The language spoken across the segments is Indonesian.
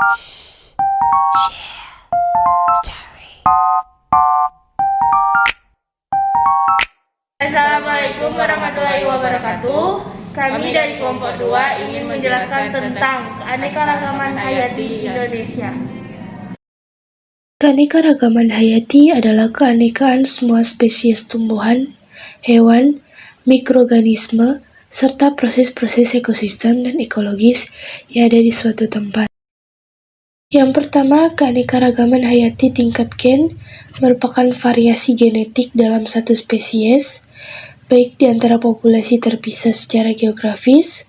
Assalamualaikum warahmatullahi wabarakatuh. Kami dari kelompok 2 ingin menjelaskan tentang keanekaragaman hayati di Indonesia. Keanekaragaman hayati adalah keanekaan semua spesies tumbuhan, hewan, mikroorganisme, serta proses-proses ekosistem dan ekologis yang ada di suatu tempat. Yang pertama, keanekaragaman hayati tingkat gen merupakan variasi genetik dalam satu spesies, baik di antara populasi terpisah secara geografis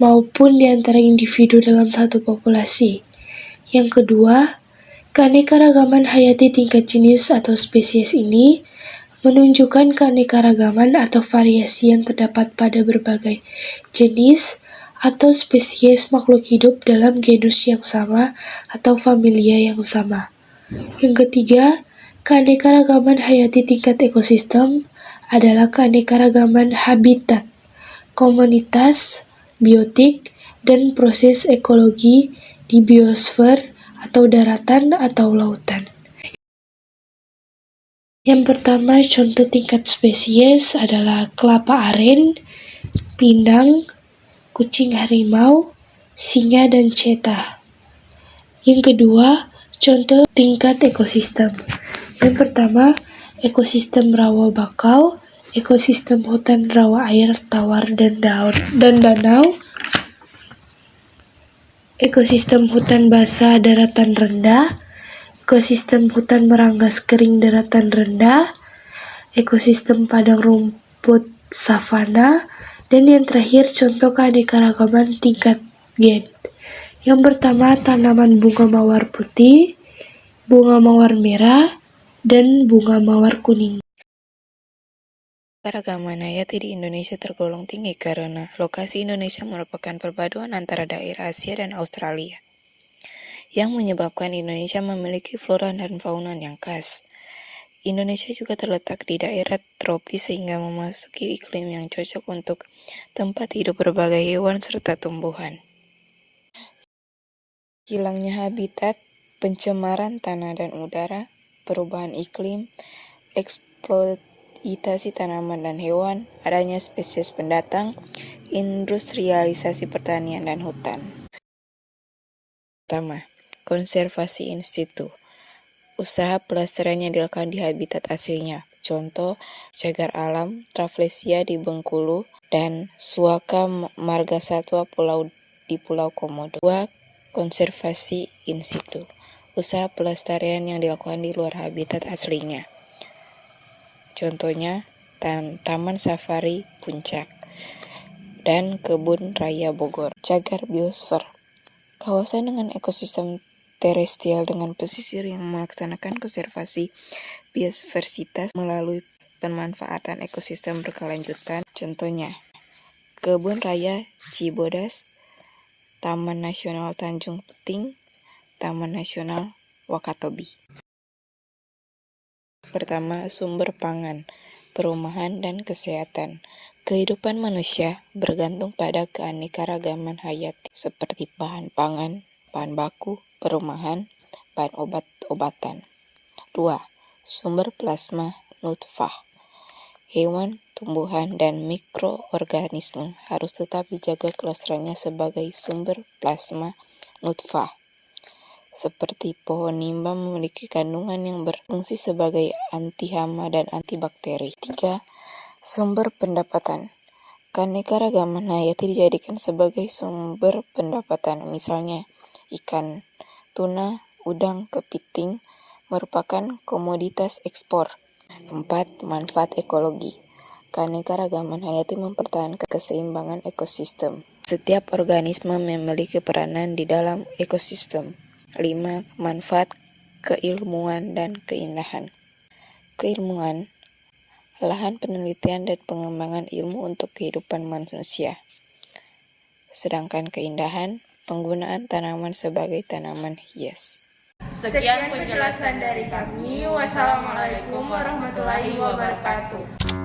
maupun di antara individu dalam satu populasi. Yang kedua, keanekaragaman hayati tingkat jenis atau spesies ini menunjukkan keanekaragaman atau variasi yang terdapat pada berbagai jenis atau spesies makhluk hidup dalam genus yang sama atau familia yang sama. Yang ketiga, keanekaragaman hayati tingkat ekosistem adalah keanekaragaman habitat, komunitas, biotik, dan proses ekologi di biosfer atau daratan atau lautan. Yang pertama, contoh tingkat spesies adalah kelapa aren, pindang, kucing harimau, singa, dan cheetah. Yang kedua, contoh tingkat ekosistem. Yang pertama, ekosistem rawa bakau, ekosistem hutan rawa air tawar dan danau, ekosistem hutan basah daratan rendah, ekosistem hutan meranggas kering daratan rendah, ekosistem padang rumput savana, dan yang terakhir contoh keanekaragaman tingkat gen. Yang pertama, tanaman bunga mawar putih, bunga mawar merah, dan bunga mawar kuning. Keanekaragaman hayati di Indonesia tergolong tinggi karena lokasi Indonesia merupakan perpaduan antara daerah Asia dan Australia, yang menyebabkan Indonesia memiliki flora dan fauna yang khas. Indonesia juga terletak di daerah tropis sehingga memasuki iklim yang cocok untuk tempat hidup berbagai hewan serta tumbuhan. Hilangnya habitat, pencemaran tanah dan udara, perubahan iklim, eksploitasi tanaman dan hewan, adanya spesies pendatang, industrialisasi pertanian dan hutan. Pertama, konservasi in situ. Usaha pelestarian yang dilakukan di habitat aslinya. Contoh, cagar alam Rafflesia di Bengkulu dan Suaka margasatwa di Pulau Komodo. 2. Konservasi in situ. Usaha pelestarian yang dilakukan di luar habitat aslinya. Contohnya, Taman Safari Puncak dan Kebun Raya Bogor. Cagar biosfer. Kawasan dengan ekosistem terestrial dengan pesisir yang melaksanakan konservasi biodiversitas melalui pemanfaatan ekosistem berkelanjutan. Contohnya, Kebun Raya Cibodas, Taman Nasional Tanjung Puting, Taman Nasional Wakatobi. Pertama, sumber pangan, perumahan, dan kesehatan. Kehidupan manusia bergantung pada keanekaragaman hayati seperti bahan pangan, bahan baku, perumahan, bahan obat-obatan. 2. Sumber plasma nutfah. Hewan, tumbuhan, dan mikroorganisme harus tetap dijaga kelestariannya sebagai sumber plasma nutfah. Seperti pohon nimba memiliki kandungan yang berfungsi sebagai anti hama dan antibakteri. 3. Sumber pendapatan. Keanekaragaman hayati dijadikan sebagai sumber pendapatan, misalnya ikan, tuna, udang, kepiting merupakan komoditas ekspor. 4. Manfaat ekologi. Keanekaragaman hayati mempertahankan keseimbangan ekosistem. Setiap organisme memiliki peranan di dalam ekosistem. 5. Manfaat keilmuan dan keindahan. Keilmuan, lahan penelitian dan pengembangan ilmu untuk kehidupan manusia. Sedangkan keindahan, penggunaan tanaman sebagai tanaman hias. Sekian penjelasan dari kami. Wassalamualaikum warahmatullahi wabarakatuh.